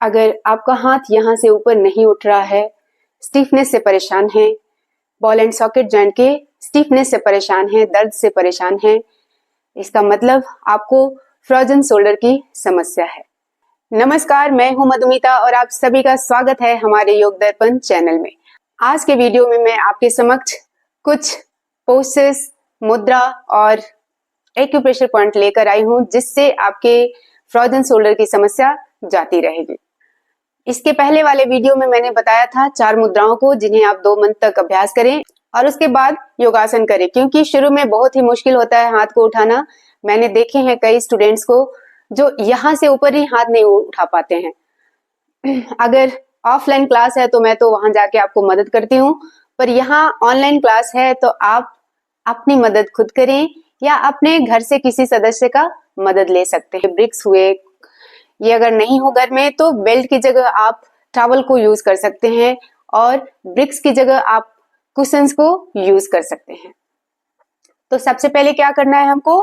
अगर आपका हाथ यहाँ से ऊपर नहीं उठ रहा है, स्टिफनेस से परेशान है, बॉल एंड सॉकेट जॉइंट के स्टिफनेस से परेशान है, दर्द से परेशान है, इसका मतलब आपको फ्रोजन शोल्डर की समस्या है। नमस्कार, मैं हूं मधुमिता और आप सभी का स्वागत है हमारे योग दर्पण चैनल में। आज के वीडियो में मैं आपके समक्ष कुछ पोस्चर्स, मुद्रा और एक्यूप्रेशर पॉइंट लेकर आई हूं, जिससे आपके फ्रोजन शोल्डर की समस्या जाती रहेगी। इसके पहले वाले वीडियो में मैंने बताया था 4 मुद्राओं को, जिन्हें आप 2 मंथ तक अभ्यास करें और उसके बाद योगासन करें, क्योंकि शुरू में बहुत ही मुश्किल होता है हाथ को उठाना। मैंने देखे हैं कई स्टूडेंट्स को जो यहाँ से ऊपर ही हाथ नहीं उठा पाते हैं। अगर ऑफलाइन क्लास है तो मैं तो वहां जाके आपको मदद करती हूँ, पर यहाँ ऑनलाइन क्लास है तो आप अपनी मदद खुद करें या अपने घर से किसी सदस्य का मदद ले सकते हैं। ब्रिक्स हुए, ये अगर नहीं हो घर में तो बेल्ट की जगह आप टॉवल को यूज कर सकते हैं और ब्रिक्स की जगह आप कुशन्स को यूज कर सकते हैं। तो सबसे पहले क्या करना है हमको,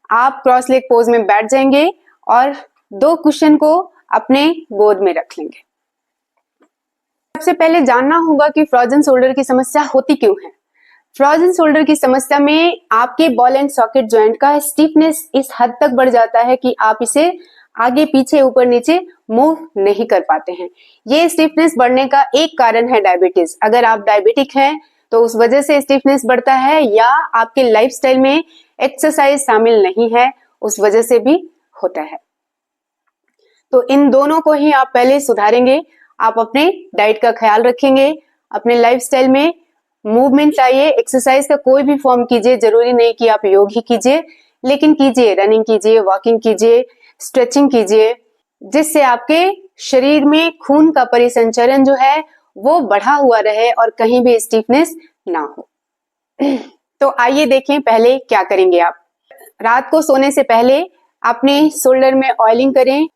आप क्रॉस लेग पोज में बैठ जाएंगे और 2 कुशन को अपने गोद में रख लेंगे। सबसे पहले जानना होगा कि फ्रोजन शोल्डर की समस्या होती क्यों है। फ्रोजन शोल्डर की समस्या में आपके बॉल एंड सॉकेट जॉइंट का स्टिफनेस इस हद तक बढ़ जाता है कि आप इसे आगे पीछे ऊपर नीचे मूव नहीं कर पाते हैं। ये स्टिफनेस बढ़ने का एक कारण है डायबिटीज। अगर आप डायबिटिक हैं तो उस वजह से स्टिफनेस बढ़ता है, या आपके लाइफस्टाइल में एक्सरसाइज शामिल नहीं है, उस वजह से भी होता है। तो इन दोनों को ही आप पहले सुधारेंगे। आप अपने डाइट का ख्याल रखेंगे, अपने लाइफस्टाइल में मूवमेंट लाइए, एक्सरसाइज का कोई भी फॉर्म कीजिए। जरूरी नहीं कि आप योग ही कीजिए, लेकिन कीजिए, रनिंग कीजिए, वॉकिंग कीजिए, स्ट्रेचिंग कीजिए, जिससे आपके शरीर में खून का परिसंचरण जो है वो बढ़ा हुआ रहे और कहीं भी स्टिफनेस ना हो। तो आइए देखें पहले क्या करेंगे आप। रात को सोने से पहले अपने शोल्डर में ऑयलिंग करें।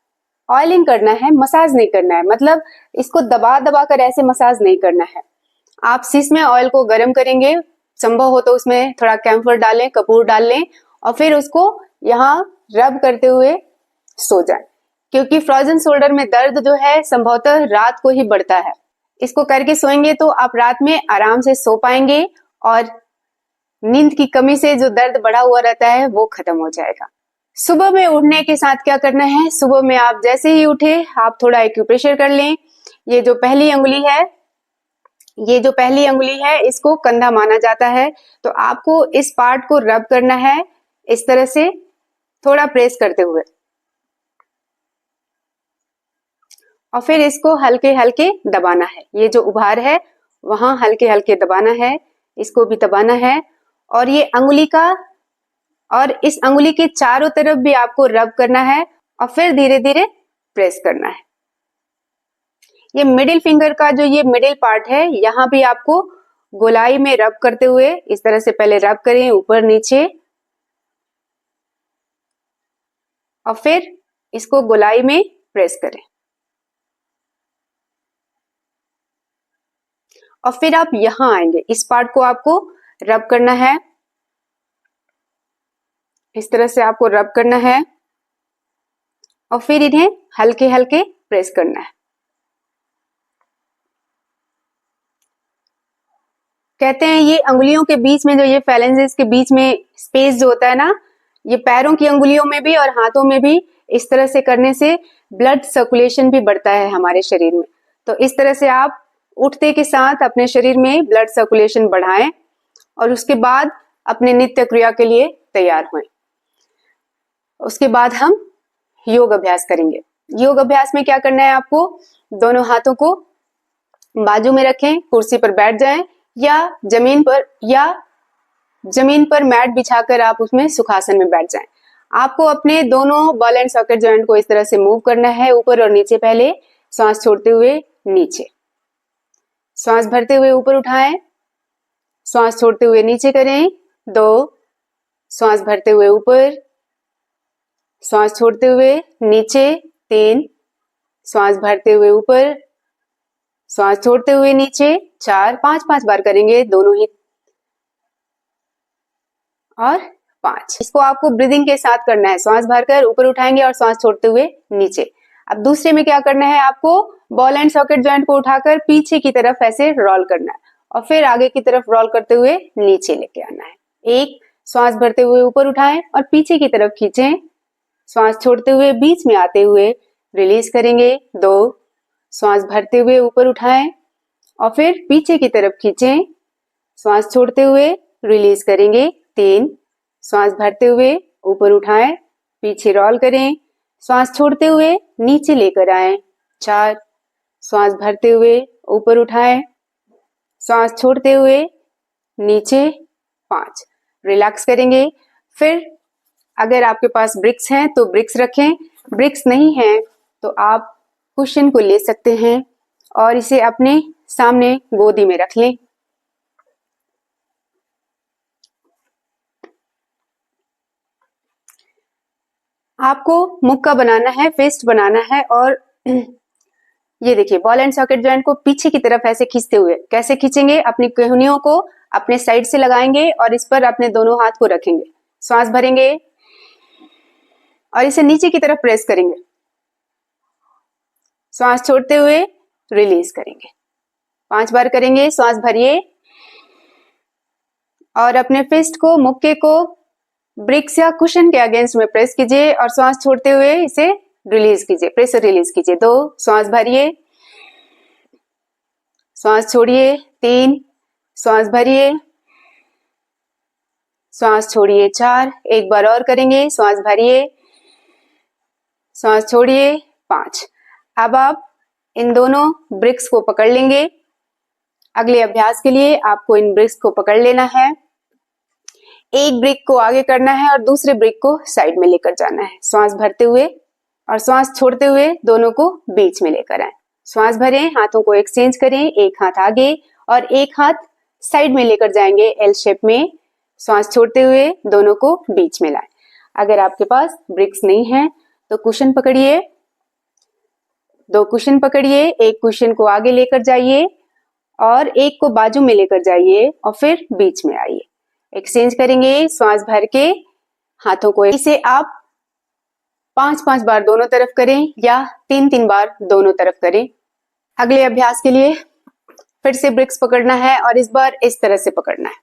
ऑयलिंग करना है, मसाज नहीं करना है। मतलब इसको दबा दबा कर ऐसे मसाज नहीं करना है। आप शीश में ऑयल को गर्म करेंगे, संभव हो तो उसमें थोड़ा कैम्फर डालें, कपूर डाल लें और फिर उसको यहाँ रब करते हुए सो जाएं, क्योंकि फ्रोजन शोल्डर में दर्द जो है संभवतः रात को ही बढ़ता है। इसको करके सोएंगे तो आप रात में आराम से सो पाएंगे और नींद की कमी से जो दर्द बढ़ा हुआ रहता है वो खत्म हो जाएगा। सुबह में उठने के साथ क्या करना है, सुबह में आप जैसे ही उठे आप थोड़ा एक्यूप्रेशर कर लें। ये जो पहली अंगुली है इसको कंधा माना जाता है, तो आपको इस पार्ट को रब करना है इस तरह से, थोड़ा प्रेस करते हुए, और फिर इसको हल्के हल्के दबाना है। ये जो उभार है वहां हल्के हल्के दबाना है, इसको भी दबाना है, और ये अंगुली का और इस अंगुली के चारों तरफ भी आपको रब करना है और फिर धीरे धीरे प्रेस करना है। ये मिडिल फिंगर का जो ये मिडिल पार्ट है, यहाँ भी आपको गोलाई में रब करते हुए इस तरह से पहले रब करें ऊपर नीचे, और फिर इसको गोलाई में प्रेस करें, और फिर आप यहां आएंगे। इस पार्ट को आपको रब करना है, इस तरह से आपको रब करना है और फिर इन्हें हल्के हल्के प्रेस करना है। कहते हैं ये अंगुलियों के बीच में जो ये फैलेंजेस के बीच में स्पेस जो होता है ना, ये पैरों की अंगुलियों में भी और हाथों में भी इस तरह से करने से ब्लड सर्कुलेशन भी बढ़ता है हमारे शरीर में। तो इस तरह से आप उठते के साथ अपने शरीर में ब्लड सर्कुलेशन बढ़ाएं और उसके बाद अपने नित्य क्रिया के लिए तैयार हों। उसके बाद हम योग अभ्यास करेंगे। योग अभ्यास में क्या करना है, आपको दोनों हाथों को बाजू में रखें, कुर्सी पर बैठ जाएं या जमीन पर मैट बिछाकर आप उसमें सुखासन में बैठ जाएं। आपको अपने दोनों बॉल एंड सॉकेट जॉइंट को इस तरह से मूव करना है, ऊपर और नीचे। पहले सांस छोड़ते हुए नीचे, सांस भरते हुए ऊपर उठाएं, सांस छोड़ते हुए नीचे करें 2, सांस भरते हुए ऊपर, सांस छोड़ते हुए नीचे 3, सांस भरते हुए ऊपर, सांस छोड़ते हुए नीचे 4, 5 बार करेंगे दोनों ही, और 5। इसको आपको ब्रीदिंग के साथ करना है, श्वास भरकर ऊपर उठाएंगे और श्वास छोड़ते हुए नीचे। अब दूसरे में क्या करना है, आपको बॉल एंड सॉकेट जॉइंट को उठाकर पीछे की तरफ ऐसे रोल करना है और फिर आगे की तरफ रोल करते हुए नीचे लेके आना है। 1, श्वास भरते हुए ऊपर उठाएं और पीछे की तरफ खींचें, श्वास छोड़ते हुए बीच में आते हुए रिलीज करेंगे। 2, श्वास भरते हुए ऊपर उठाएं और फिर पीछे की तरफ खींचें, श्वास छोड़ते हुए रिलीज करेंगे। 3, श्वास भरते हुए ऊपर उठाएं, पीछे रोल करें, श्वास छोड़ते हुए नीचे लेकर आएं। 4, श्वास भरते हुए ऊपर उठाएं, श्वास छोड़ते हुए नीचे। 5, रिलैक्स करेंगे। फिर अगर आपके पास ब्रिक्स हैं तो ब्रिक्स रखें, ब्रिक्स नहीं है तो आप कुशन को ले सकते हैं और इसे अपने सामने गोदी में रख लें। आपको मुक्का बनाना है, फिस्ट बनाना है और ये देखिए बॉल एंड सॉकेट जॉइंट को पीछे की तरफ ऐसे खींचते हुए, कैसे खींचेंगे, अपनी कोहनियों को अपने साइड से लगाएंगे और इस पर अपने दोनों हाथ को रखेंगे, श्वास भरेंगे और इसे नीचे की तरफ प्रेस करेंगे, श्वास छोड़ते हुए रिलीज करेंगे। 5 बार करेंगे। श्वास भरिए और अपने फिस्ट को, मुक्के को ब्रिक्स या कुशन के अगेंस्ट में प्रेस कीजिए और श्वास छोड़ते हुए इसे रिलीज कीजिए, प्रेशर रिलीज कीजिए। 2, श्वास भरिए, श्वास छोड़िए। 3, श्वास भरिए, श्वास छोड़िए। 4, एक बार और करेंगे, श्वास भरिए, श्वास छोड़िए। 5, अब आप इन दोनों ब्रिक्स को पकड़ लेंगे। अगले अभ्यास के लिए आपको इन ब्रिक्स को पकड़ लेना है, एक ब्रिक को आगे करना है और दूसरे ब्रिक को साइड में लेकर जाना है। श्वास भरते हुए और श्वास छोड़ते हुए दोनों को बीच में लेकर आए। श्वास भरें, हाथों को एक्सचेंज करें, एक हाथ आगे और एक हाथ साइड में लेकर जाएंगे एल शेप में। श्वास छोड़ते हुए दोनों को बीच में लाएं। अगर आपके पास ब्रिक्स नहीं है तो कुशन पकड़िए, 2 कुशन पकड़िए, एक कुशन को आगे लेकर जाइए और एक को बाजू में लेकर जाइए और फिर बीच में आइए। एक्सचेंज करेंगे श्वास भर के हाथों को। इसे आप 5-5 बार दोनों तरफ करें या 3-3 बार दोनों तरफ करें। अगले अभ्यास के लिए फिर से ब्रिक्स पकड़ना है और इस बार इस तरह से पकड़ना है,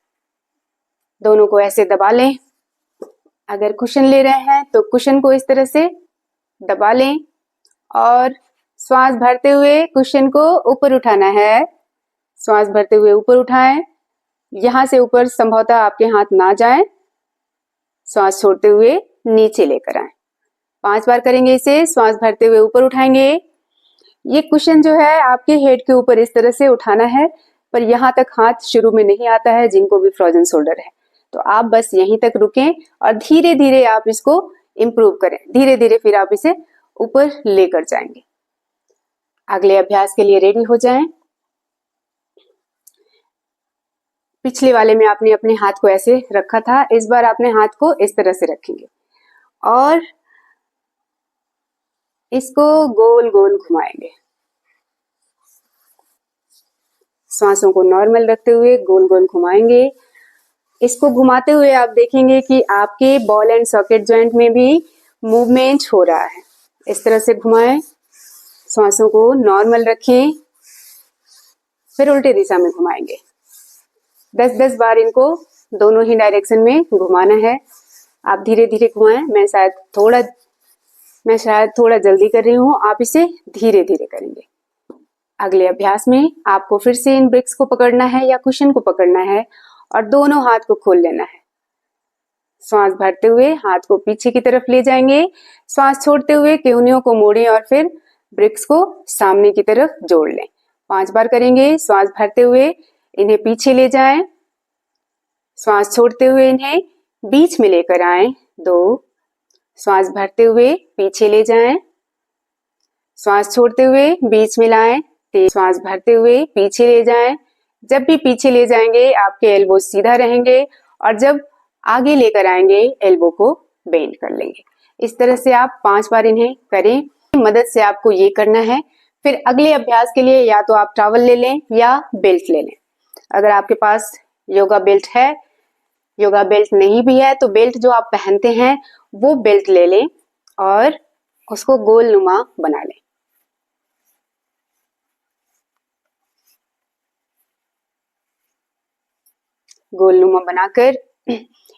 दोनों को ऐसे दबा लें। अगर कुशन ले रहे हैं तो कुशन को इस तरह से दबा लें और श्वास भरते हुए कुशन को ऊपर उठाना है। श्वास भरते हुए ऊपर उठाएं, यहां से ऊपर संभवतः आपके हाथ ना जाएं। श्वास छोड़ते हुए नीचे लेकर आएं। 5 बार करेंगे इसे। श्वास भरते हुए ऊपर उठाएंगे। ये कुशन जो है आपके हेड के ऊपर इस तरह से उठाना है, पर यहां तक हाथ शुरू में नहीं आता है जिनको भी फ्रोजन शोल्डर है, तो आप बस यहीं तक रुकें और धीरे धीरे आप इसको इंप्रूव करें। धीरे धीरे फिर आप इसे ऊपर लेकर जाएंगे। अगले अभ्यास के लिए रेडी हो जाएं। पिछले वाले में आपने अपने हाथ को ऐसे रखा था, इस बार अपने हाथ को इस तरह से रखेंगे और इसको गोल गोल घुमाएंगे। सांसों को नॉर्मल रखते हुए गोल गोल घुमाएंगे। इसको घुमाते हुए आप देखेंगे कि आपके बॉल एंड सॉकेट जॉइंट में भी मूवमेंट हो रहा है। इस तरह से घुमाएं, सांसों को नॉर्मल रखें, फिर उल्टे दिशा में घुमाएंगे। 10-10 बार इनको दोनों ही डायरेक्शन में घुमाना है। आप धीरे धीरे घुमाएं। मैं शायद थोड़ा जल्दी कर रही हूँ, आप इसे धीरे धीरे करेंगे। अगले अभ्यास में आपको फिर से इन ब्रिक्स को पकड़ना है या कुशन को पकड़ना है और दोनों हाथ को खोल लेना है। श्वास भरते हुए हाथ को पीछे की तरफ ले जाएंगे। श्वास छोड़ते हुए केहनियों को मोड़ें और फिर ब्रिक्स को सामने की तरफ जोड़ लें। 5 बार करेंगे। श्वास भरते हुए इन्हें पीछे ले जाएं, श्वास छोड़ते हुए इन्हें बीच में लेकर आएं। 2, श्वास भरते हुए पीछे ले जाएं, श्वास छोड़ते हुए बीच में लाएं। 3, श्वास भरते हुए पीछे ले जाएं। जब भी पीछे ले जाएंगे आपके एल्बो सीधा रहेंगे और जब आगे लेकर आएंगे एल्बो को बेंड कर लेंगे। इस तरह से आप 5 बार इन्हें करें। मदद से आपको ये करना है। फिर अगले अभ्यास के लिए या तो आप टॉवल ले लें या बेल्ट ले लें। अगर आपके पास योगा बेल्ट है योगा बेल्ट नहीं भी है तो बेल्ट जो आप पहनते हैं वो बेल्ट ले लें और उसको गोल नुमा बना लें। गोल नुमा बनाकर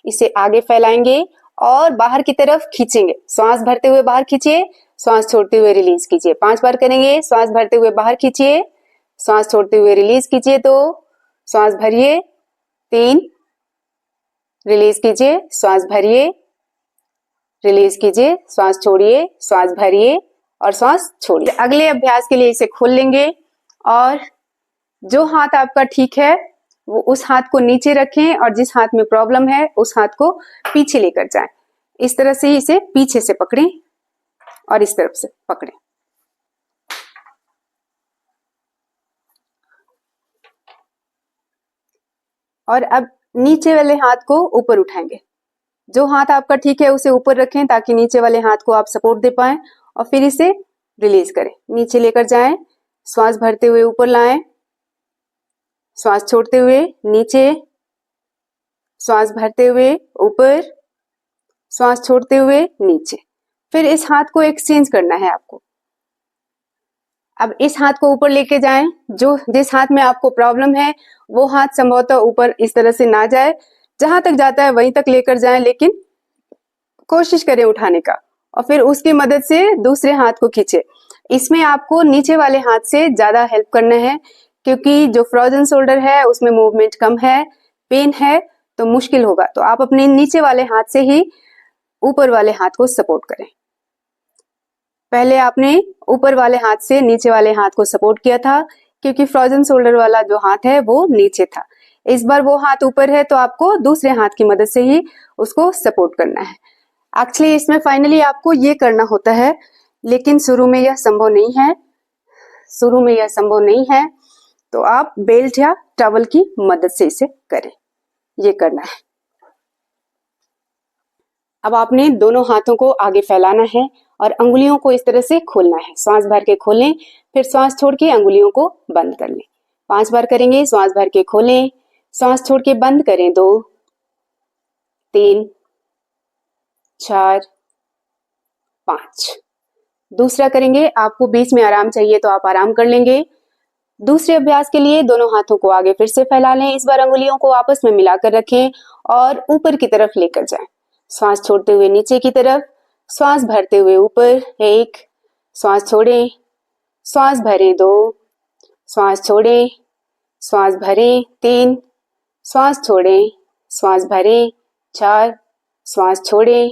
इसे आगे फैलाएंगे और बाहर की तरफ खींचेंगे। श्वास भरते हुए बाहर खींचिए, श्वास छोड़ते हुए रिलीज कीजिए। 5 बार करेंगे। श्वास भरते हुए बाहर खींचिए, श्वास छोड़ते हुए रिलीज कीजिए। 2, श्वास भरिए। 3, रिलीज कीजिए, श्वास भरिए, रिलीज कीजिए, श्वास छोड़िए, श्वास भरिए और श्वास छोड़िए। अगले अभ्यास के लिए इसे खोल लेंगे और जो हाथ आपका ठीक है वो उस हाथ को नीचे रखें और जिस हाथ में प्रॉब्लम है उस हाथ को पीछे लेकर जाएं। इस तरह से इसे पीछे से पकड़ें और इस तरफ से पकड़ें। और अब नीचे वाले हाथ को ऊपर उठाएंगे। जो हाथ आपका ठीक है उसे ऊपर रखें ताकि नीचे वाले हाथ को आप सपोर्ट दे पाएं और फिर इसे रिलीज करें। नीचे लेकर जाएं, श्वास भरते हुए ऊपर लाएं, श्वास छोड़ते हुए नीचे, श्वास भरते हुए ऊपर, श्वास छोड़ते हुए नीचे। फिर इस हाथ को एक्सचेंज करना है आपको। अब इस हाथ को ऊपर लेके जाएं। जो जिस हाथ में आपको प्रॉब्लम है वो हाथ संभवतः ऊपर इस तरह से ना जाए, जहां तक जाता है वहीं तक लेकर जाएं, लेकिन कोशिश करें उठाने का। और फिर उसकी मदद से दूसरे हाथ को खींचे। इसमें आपको नीचे वाले हाथ से ज्यादा हेल्प करना है क्योंकि जो फ्रोजन शोल्डर है उसमें मूवमेंट कम है, पेन है तो मुश्किल होगा। तो आप अपने नीचे वाले हाथ से ही ऊपर वाले हाथ को सपोर्ट करें। पहले आपने ऊपर वाले हाथ से नीचे वाले हाथ को सपोर्ट किया था क्योंकि फ्रोजन शोल्डर वाला जो हाथ है वो नीचे था। इस बार वो हाथ ऊपर है तो आपको दूसरे हाथ की मदद से ही उसको सपोर्ट करना है। एक्चुअली इसमें फाइनली आपको ये करना होता है, लेकिन शुरू में यह संभव नहीं है। शुरू में यह संभव नहीं है तो आप बेल्ट या टॉवल की मदद से इसे करें। ये करना है। अब आपने दोनों हाथों को आगे फैलाना है और अंगुलियों को इस तरह से खोलना है। श्वास भर के खोलें, फिर श्वास छोड़ के अंगुलियों को बंद कर लें। 5 बार करेंगे। श्वास भर के खोलें, श्वास छोड़ के बंद करें। 2, 3, 4, 5। दूसरा करेंगे। आपको बीच में आराम चाहिए तो आप आराम कर लेंगे। दूसरे अभ्यास के लिए दोनों हाथों को आगे फिर से फैला लें। इस बार अंगुलियों को आपस में मिलाकर रखें और ऊपर की तरफ लेकर जाएं। श्वास छोड़ते हुए नीचे की तरफ, श्वास भरते हुए ऊपर। 1, श्वास छोड़ें, श्वास भरें। 2, श्वास छोड़ें, श्वास भरें। 3, श्वास छोड़ें, श्वास भरें। 4, श्वास छोड़ें,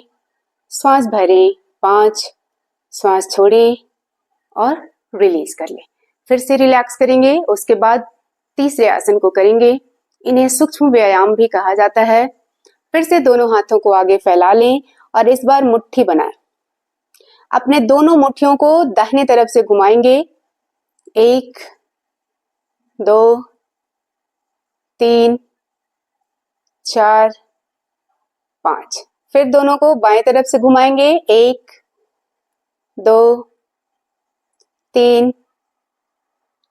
श्वास भरें। 5, श्वास छोड़ें और रिलीज कर लें। फिर से रिलैक्स करेंगे। उसके बाद तीसरे आसन को करेंगे। इन्हें सूक्ष्म व्यायाम भी कहा जाता है। फिर से दोनों हाथों को आगे फैला लें और इस बार मुट्ठी बनाएं। अपने दोनों मुट्ठियों को दाहिने तरफ से घुमाएंगे। 1, 2, 3, 4, 5। फिर दोनों को बाएं तरफ से घुमाएंगे। 1, 2, 3,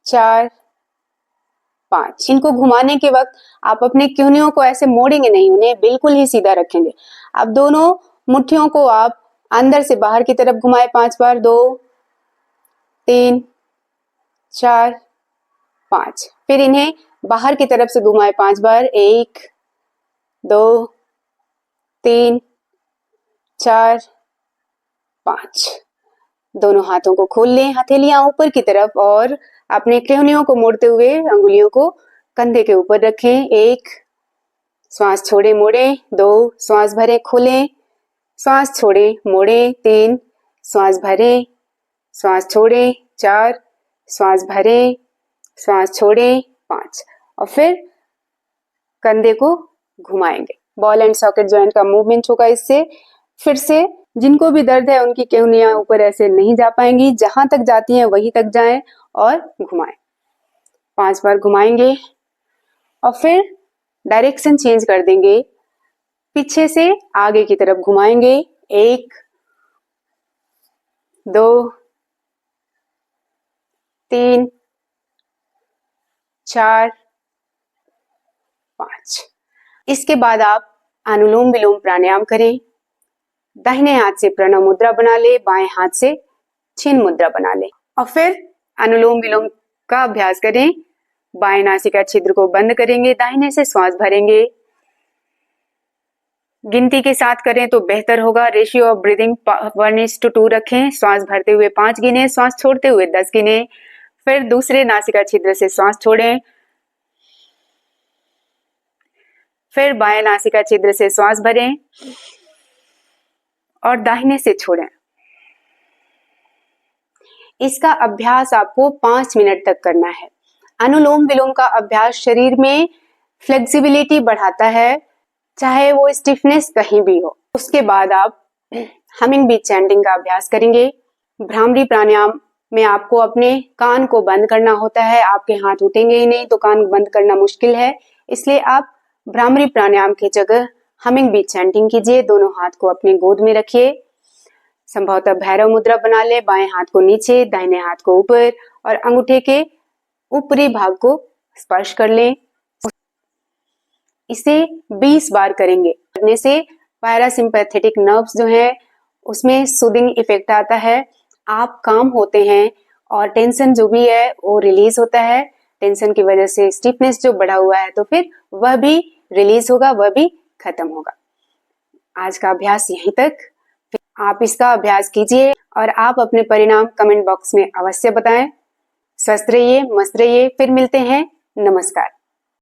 4, 5। इनको घुमाने के वक्त आप अपने क्यूनियों को ऐसे मोड़ेंगे नहीं, उन्हें बिल्कुल ही सीधा रखेंगे। अब दोनों मुट्ठियों को आप अंदर से बाहर की तरफ घुमाए 5 बार। 2, 3, 4, 5। फिर इन्हें बाहर की तरफ से घुमाए 5 बार। 1, 2, 3, 4, 5। दोनों हाथों को खोल लें, हथेलियां ऊपर की तरफ और अपने क्यूनियों को मोड़ते हुए अंगुलियों को कंधे के ऊपर रखें। 1, श्वास छोड़े मोड़े। 2, श्वास भरे खोलें, श्वास छोड़े मोड़े। 3, श्वास भरे, श्वास छोड़े। 4, श्वास भरे, श्वास छोड़े। 5 और फिर कंधे को घुमाएंगे। बॉल एंड सॉकेट जॉइंट का मूवमेंट होगा इससे। फिर से जिनको भी दर्द है उनकी केहनियां ऊपर ऐसे नहीं जा पाएंगी, जहां तक जाती हैं वहीं तक जाएं और घुमाएं। 5 बार घुमाएंगे और फिर डायरेक्शन चेंज कर देंगे। पीछे से आगे की तरफ घुमाएंगे। 1, 2, 3, 4, 5। इसके बाद आप अनुलोम विलोम प्राणायाम करें। दाहिने हाथ से प्रणव मुद्रा बना ले, बाएं हाथ से छिन्न मुद्रा बना ले और फिर अनुलोम विलोम का अभ्यास करें। बाएं नासिका छिद्र को बंद करेंगे, दाहिने से श्वास भरेंगे। गिनती के साथ करें तो बेहतर होगा। रेशियो ऑफ ब्रीदिंग 1:2 रखें। श्वास भरते हुए 5 गिने, श्वास छोड़ते हुए 10 गिने। फिर दूसरे नासिका छिद्र से श्वास छोड़ें, फिर बाएं नासिका छिद्र से श्वास भरें और दाहिने से छोड़ें। इसका अभ्यास आपको 5 मिनट तक करना है। अनुलोम विलोम का अभ्यास शरीर में फ्लेक्सिबिलिटी बढ़ाता है, चाहे वो स्टिफनेस कहीं भी हो। उसके बाद आप हमिंग बीट चैंटिंग का अभ्यास करेंगे। भ्रामरी प्राणायाम में आपको अपने कान को बंद करना होता है। आपके हाथ उठेंगे ही नहीं तो कान बंद करना मुश्किल है, इसलिए आप भ्रामरी प्राणायाम की जगह हमिंग बीट चैंटिंग कीजिए। दोनों हाथ को अपने गोद में रखिए। संभवतः भैरव मुद्रा बना ले। बाएं हाथ को नीचे, दाहिने हाथ को ऊपर और अंगूठे के ऊपरी भाग को स्पर्श कर लें। इसे 20 बार करेंगे। करने से पैरासिम्पैथेटिक नर्व्स जो है उसमें सूदिंग इफेक्ट आता है। आप काम होते हैं और टेंशन जो भी है वो रिलीज होता है। टेंशन की वजह से स्टिफनेस जो बढ़ा हुआ है तो फिर वह भी रिलीज होगा, वह भी खत्म होगा। आज का अभ्यास यहीं तक। आप इसका अभ्यास कीजिए और आप अपने परिणाम कमेंट बॉक्स में अवश्य बताएं। स्वस्थ रहिए, मस्त रहिए। फिर मिलते हैं। नमस्कार।